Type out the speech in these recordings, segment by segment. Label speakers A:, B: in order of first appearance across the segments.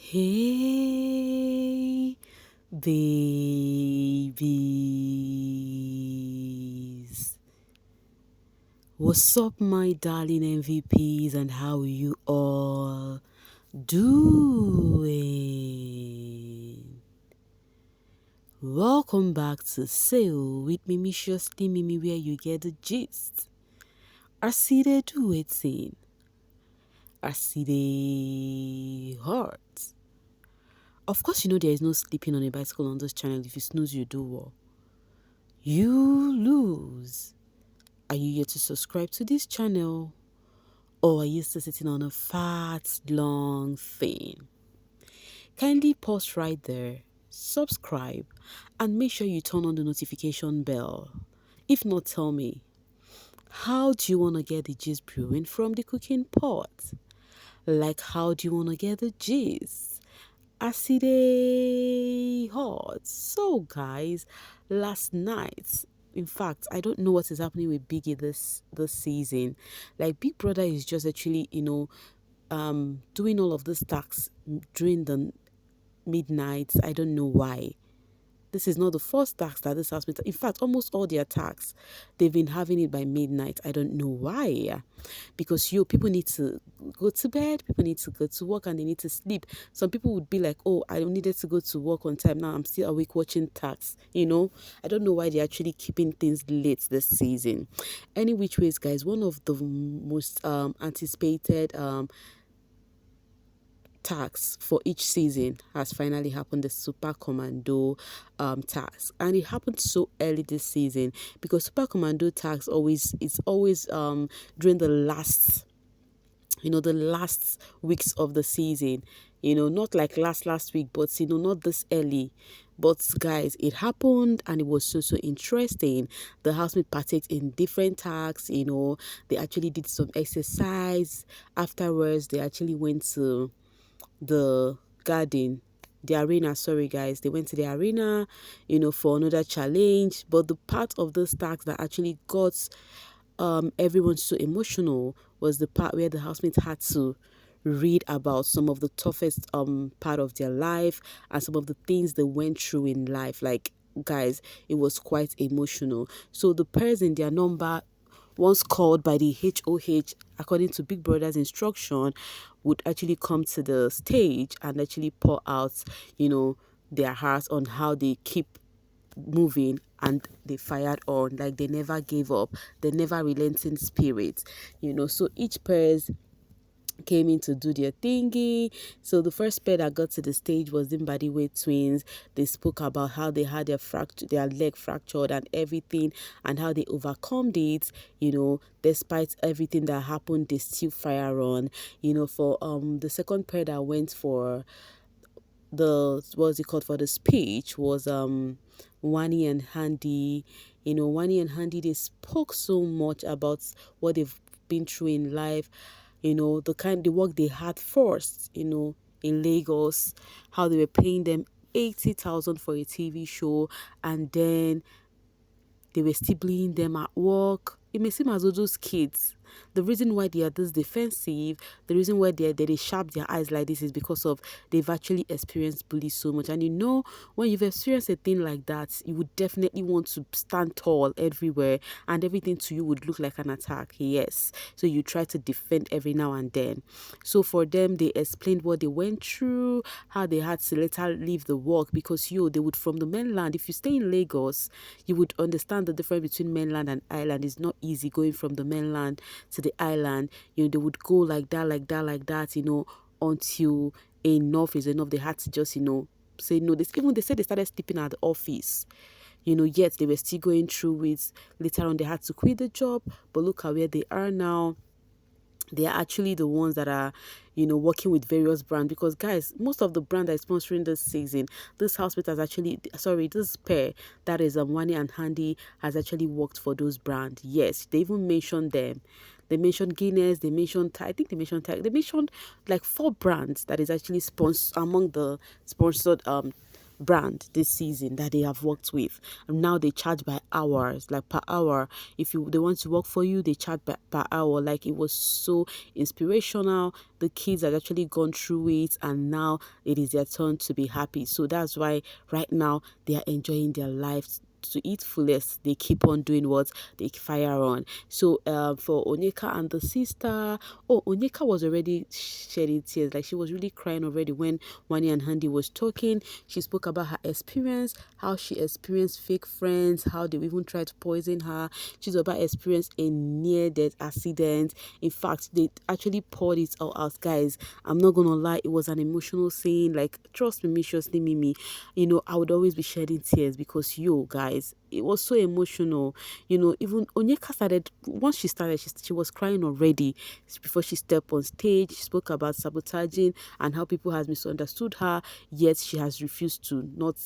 A: Hey, babies. What's up, my darling MVPs, and how you all doing? Welcome back to Sail with Mimiciously Mimi, where you get the gist. I see they do it, scene. I see they hurt. Of course, you know there is no sleeping on a bicycle on this channel. If you snooze, you do well. You lose. Are you yet to subscribe to this channel? Or are you still sitting on a fat, long thing? Kindly pause right there, subscribe, and make sure you turn on the notification bell. If not, tell me, how do you want to get the gist brewing from the cooking pot? Like, how do you want to get the gist? Acide hot. So, guys, last night, in fact, I don't know what is happening with Biggie this season. Like, Big Brother is just actually, doing all of this tasks during the midnight. I don't know why. This is not the first tax that this house made. In fact, almost all their tax, they've been having it by midnight. I don't know why. Because people need to go to bed, people need to go to work, and they need to sleep. Some people would be like, oh, I needed to go to work on time. Now I'm still awake watching tax. I don't know why they're actually keeping things late this season. Any which ways, guys, one of the most anticipated tax for each season has finally happened, the Super Commando tax, and it happened so early this season because Super Commando tax it's always during the last weeks of the season, not like last week, but not this early. But guys, it happened and it was so interesting. The housemate partaked in different tasks. They actually did some exercise afterwards. They actually went to the garden, the arena. Sorry, guys, they went to the arena, for another challenge. But the part of this task that actually got everyone so emotional was the part where the housemates had to read about some of the toughest part of their life and some of the things they went through in life. Like, guys, it was quite emotional. So the person, their number, once called by the HOH, according to Big Brother's instruction, would actually come to the stage and actually pour out, their hearts on how they keep moving, and they fired on, like they never gave up, they never relenting spirit. So each person came in to do their thingy. So the first pair that got to the stage was the Mbadiwe twins. They spoke about how they had their leg fractured and everything, and how they overcome it. Despite everything that happened, they still fire on. For the second pair that went for for the speech was Wani and Handy. Wani and Handy, they spoke so much about what they've been through in life, the work they had first, in Lagos, how they were paying them 80,000 for a TV show, and then they were still bullying them at work. It may seem as though those kids, the reason why they are this defensive, the reason why they sharp their eyes like this is because of they've actually experienced bullying so much. And when you've experienced a thing like that, you would definitely want to stand tall everywhere, and everything to you would look like an attack. Yes. So you try to defend every now and then. So for them, they explained what they went through, how they had to later leave the work because they would, from the mainland, if you stay in Lagos, you would understand the difference between mainland and island. It's not easy going from the mainland to the island. They would go like that, until enough is enough. They had to just, say no. They said they started sleeping at the office. Yet they were still going through it. Later on, they had to quit the job, but look at where they are now. They are actually the ones that are, working with various brands, because guys, most of the brand that is sponsoring this season, this this pair, that is Wani and Handy, has actually worked for those brands. Yes, they even mentioned them. They mentioned Guinness, they mentioned they mentioned like 4 brands that is actually sponsored among the sponsored brand this season that they have worked with. And now they charge by hours, like per hour. If they want to work for you, they charge per hour. Like, it was so inspirational. The kids had actually gone through it, and now it is their turn to be happy. So that's why right now they are enjoying their lives to its fullest. They keep on doing what they fire on. So for Onyeka and the sister, oh, Onyeka was already shedding tears. Like, she was really crying already when Wani and Handy was talking. She spoke about her experience, how she experienced fake friends, how they even tried to poison her. She's about experienced a near-death accident. In fact, they actually poured it all out, guys. I'm not gonna lie, it was an emotional scene. Like, trust me, seriously, Mimi, I would always be shedding tears because, guys, it was so emotional. Even Onyeka started, once she started, she was crying already before she stepped on stage. She spoke about sabotaging and how people has misunderstood her, yet she has refused to not,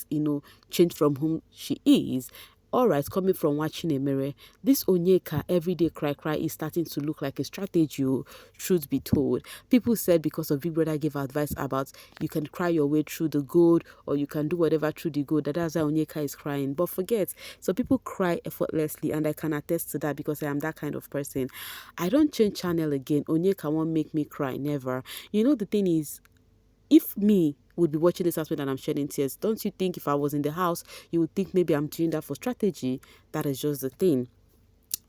A: change from whom she is. All right, coming from watching a mirror, this Onyeka everyday cry is starting to look like a strategy. Truth be told, people said because of Big Brother gave advice about you can cry your way through the good, or you can do whatever through the good. That's why Onyeka is crying. But forget, so people cry effortlessly, and I can attest to that because I am that kind of person. I don't change channel again. Onyeka won't make me cry, never. The thing is, if me would be watching this husband and I'm shedding tears, don't you think if I was in the house, you would think maybe I'm doing that for strategy? That is just the thing.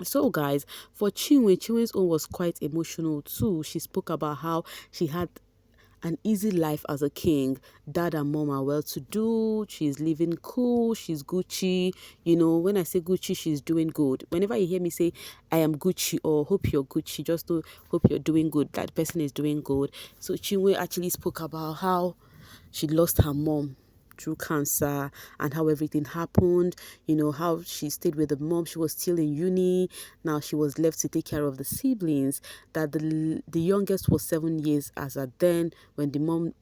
A: So, guys, for Chinwe's own was quite emotional too. She spoke about how she had an easy life as a king. Dad and mom are well to do. She's living cool. She's Gucci. When I say Gucci, she's doing good. Whenever you hear me say I am Gucci or hope you're Gucci, just to hope you're doing good. That person is doing good. So Chinwe actually spoke about how she lost her mom through cancer and how everything happened, how she stayed with the mom. She was still in uni. Now she was left to take care of the siblings, that the youngest was 7 years as at then when the mom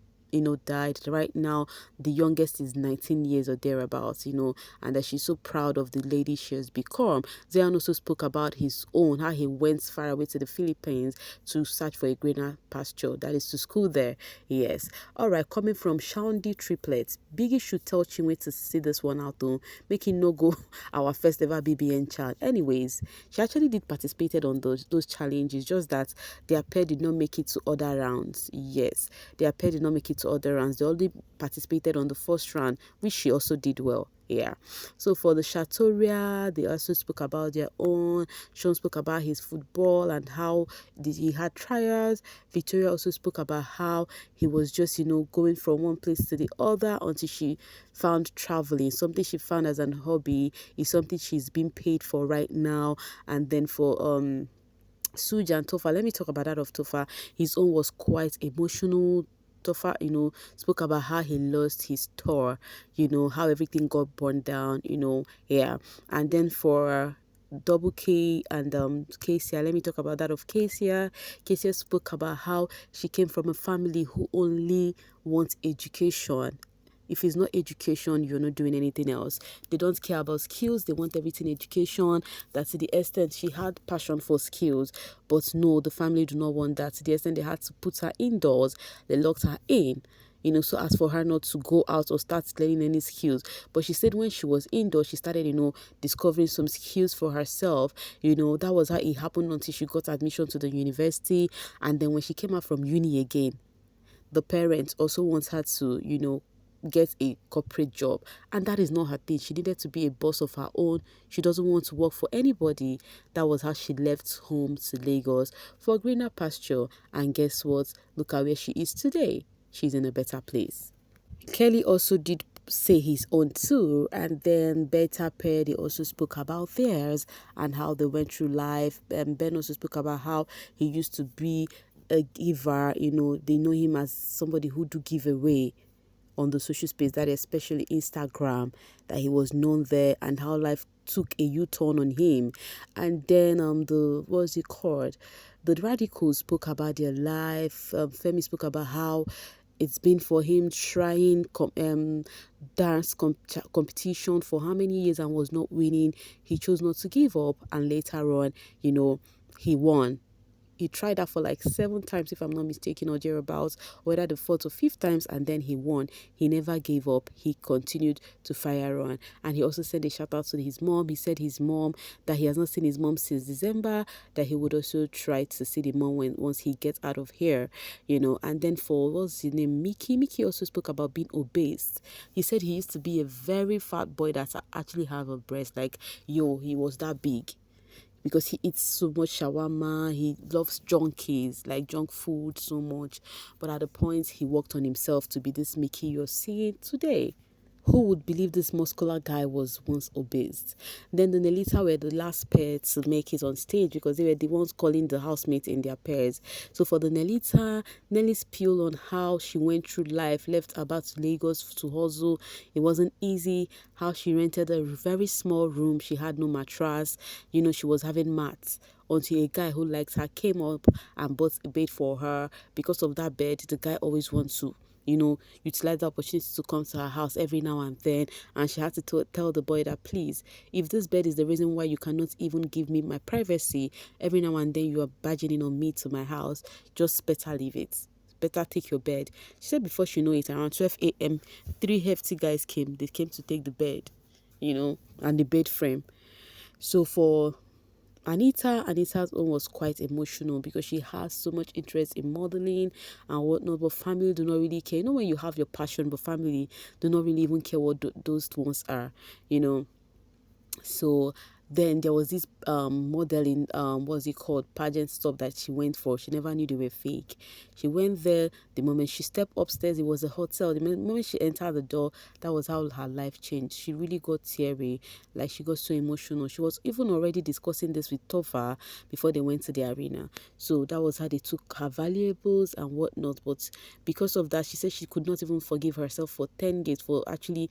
A: died. Right now the youngest is 19 years or thereabouts, and that she's so proud of the lady she has become. Zayan also spoke about his own, how he went far away to the Philippines to search for a greener pasture, that is to school there. Yes. All right, coming from Shaundi triplets, Biggie should tell Chinwe to see this one out though, make him no go our first ever BBN child. Anyways, she actually did participated on those challenges, just that their pair did not make it to other rounds. Yes, their pair did not make it to other rounds. They only participated on the first round, which she also did well. Yeah. So for the Shatoria, they also spoke about their own. Sean spoke about his football and how he had trials. Victoria also spoke about how he was just, going from one place to the other until she found traveling. Something she found as an hobby is something she's being paid for right now. And then for Suja and Tofa, let me talk about that of Tofa. His own was quite emotional. Tofa, spoke about how he lost his tour, how everything got burned down, yeah. And then for Double K and Kesia, let me talk about that of Kesia. Kesia spoke about how she came from a family who only wants education. If it's not education, you're not doing anything else. They don't care about skills. They want everything education. That to the extent she had passion for skills. But no, the family do not want that. To the extent they had to put her indoors. They locked her in. So as for her not to go out or start learning any skills. But she said when she was indoors, she started, discovering some skills for herself. That was how it happened until she got admission to the university. And then when she came out from uni again, the parents also want her to, get a corporate job, and that is not her thing. She needed to be a boss of her own. She doesn't want to work for anybody. That was how she left home to Lagos for greener pasture, and guess what? Look at where she is today. She's in a better place. Kelly also did say his own too, and then Beta Pair, they also spoke about theirs and how they went through life. Ben also spoke about how he used to be a giver. They know him as somebody who do give away on the social space, that especially Instagram, that he was known there, and how life took a U-turn on him. And then what's it called? The Radicals spoke about their life. Femi spoke about how it's been for him trying dance competition for how many years and was not winning. He chose not to give up, and later on, he won. he tried that for like 7 times, if I'm not mistaken, or thereabouts, whether the fourth or fifth times, and then he won. He never gave up. He continued to fire on. And he also sent a shout out to his mom. He said his mom, that he has not seen his mom since December, that he would also try to see the mom once he gets out of here, And then for, what's his name, Mickey also spoke about being obese. He said he used to be a very fat boy that actually have a breast. Like, he was that big because he eats so much shawarma. He loves junkies, like junk food so much. But at the point, he worked on himself to be this Mickey you're seeing today. Who would believe this muscular guy was once obese? Then the Nelita were the last pair to make it on stage because they were the ones calling the housemates in their pairs. So for the Nelita, Nelly spilled on how she went through life, left about to Lagos to hustle. It wasn't easy. How she rented a very small room. She had no mattress. She was having mats until a guy who liked her came up and bought a bed for her. Because of that bed, the guy always wants to utilize the opportunity to come to her house every now and then. And she had to tell the boy that, please, if this bed is the reason why you cannot even give me my privacy, every now and then you are barging in on me to my house, just better leave it. Better take your bed. She said before she know it, around 12 a.m., 3 hefty guys came. They came to take the bed, and the bed frame. So for Anita's own was quite emotional because she has so much interest in modeling and whatnot, but family do not really care. When you have your passion, but family do not really even care what those ones are, So then there was this modeling, what's it called, pageant stuff that she went for. She never knew they were fake. She went there. The moment she stepped upstairs, it was a hotel. The moment she entered the door, that was how her life changed. She really got teary, like she got so emotional. She was even already discussing this with Tofa before they went to the arena. So that was how they took her valuables and whatnot. But because of that, she said she could not even forgive herself for 10 days for actually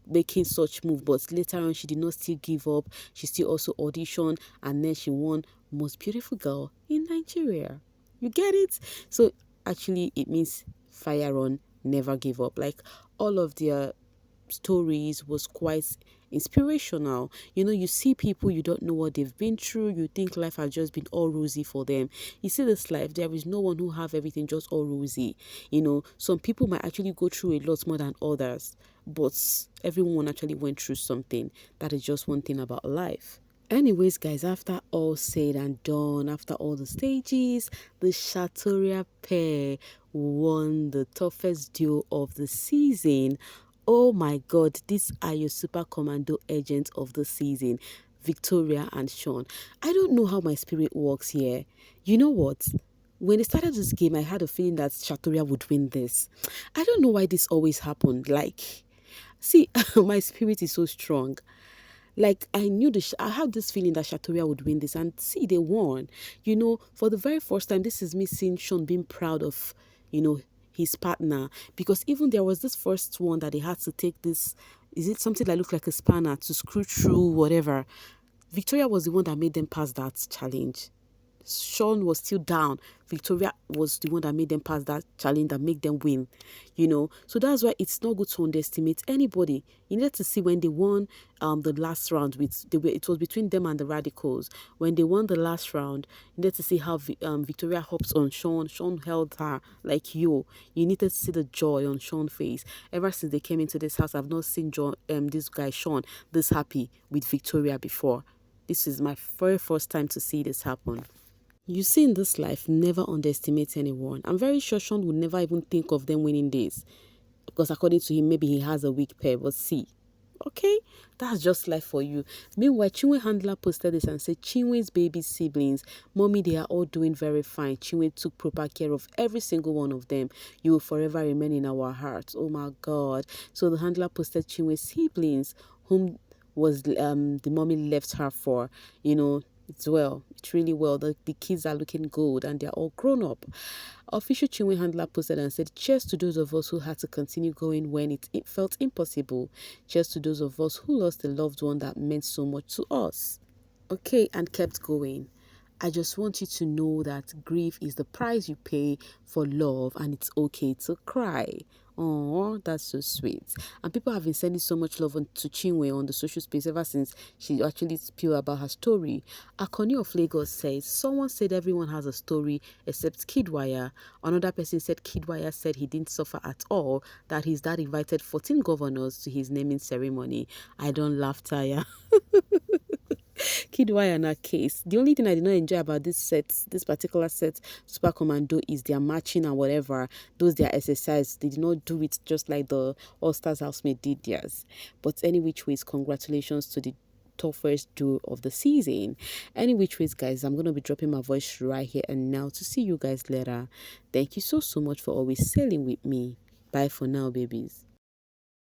A: making such move. But later on, she did not still give up. She still also auditioned, and then she won Most Beautiful Girl in Nigeria. You get it? So actually it means fire on, never give up. Like, all of their stories was quite inspirational. You see people, you don't know what they've been through. You think life has just been all rosy for them. You see this life, there is no one who have everything just all rosy. Some people might actually go through a lot more than others, but everyone actually went through something. That is just one thing about life. Anyways, guys, after all said and done, after all the stages, the Shatoria pair won the toughest duo of the season. Oh my God, these are your super commando agents of the season, Victoria and Sean. I don't know how my spirit works here. You know what? When they started this game, I had a feeling that Shatoria would win this. I don't know why this always happened. Like, see, my spirit is so strong. Like, I knew I had this feeling that Shatoria would win this, and see, they won. For the very first time, this is me seeing Sean being proud of, his partner, because even there was this first one that they had to take this, is it something that looked like a spanner to screw through whatever. Victoria was the one that made them pass that challenge. Sean was still down. Victoria was the one that made them pass that challenge, that make them win. So that's why it's not good to underestimate anybody. You need to see when they won the last round. It was between them and the Radicals. When they won the last round, you need to see how Victoria hops on Sean. Sean held her like you. You needed to see the joy on Sean's face. Ever since they came into this house, I've not seen this guy Sean this happy with Victoria before. This is my very first time to see this happen. You see, in this life, never underestimate anyone. I'm very sure Sean would never even think of them winning this. Because according to him, maybe he has a weak pair. But see, okay, that's just life for you. Meanwhile, Chinwe handler posted this and said, Chinwe's baby siblings, mommy, they are all doing very fine. Chinwe took proper care of every single one of them. You will forever remain in our hearts. Oh my God. So the handler posted Chinwe's siblings, whom was the mommy left her for, it's well. It's really well. The kids are looking good and they're all grown up. Official Chinwe handler posted and said, cheers to those of us who had to continue going when it felt impossible. Cheers to those of us who lost a loved one that meant so much to us. Okay, and kept going. I just want you to know that grief is the price you pay for love, and it's okay to cry. Oh, that's so sweet. And people have been sending so much love to Chinwe on the social space ever since she actually spilled about her story. Akoni of Lagos says, someone said everyone has a story except Kidwire. Another person said Kidwire said he didn't suffer at all, that his dad invited 14 governors to his naming ceremony. I don't laugh, Taya. Kidwire in our case. The only thing I did not enjoy about this particular set, Super Commando, is their matching and whatever. Those their exercise, they did not do it just like the All Stars housemate did theirs. But any which ways, congratulations to the top first duo of the season. Any which ways, guys, I'm gonna be dropping my voice right here and now to see you guys later. Thank you so much for always sailing with me. Bye for now, babies.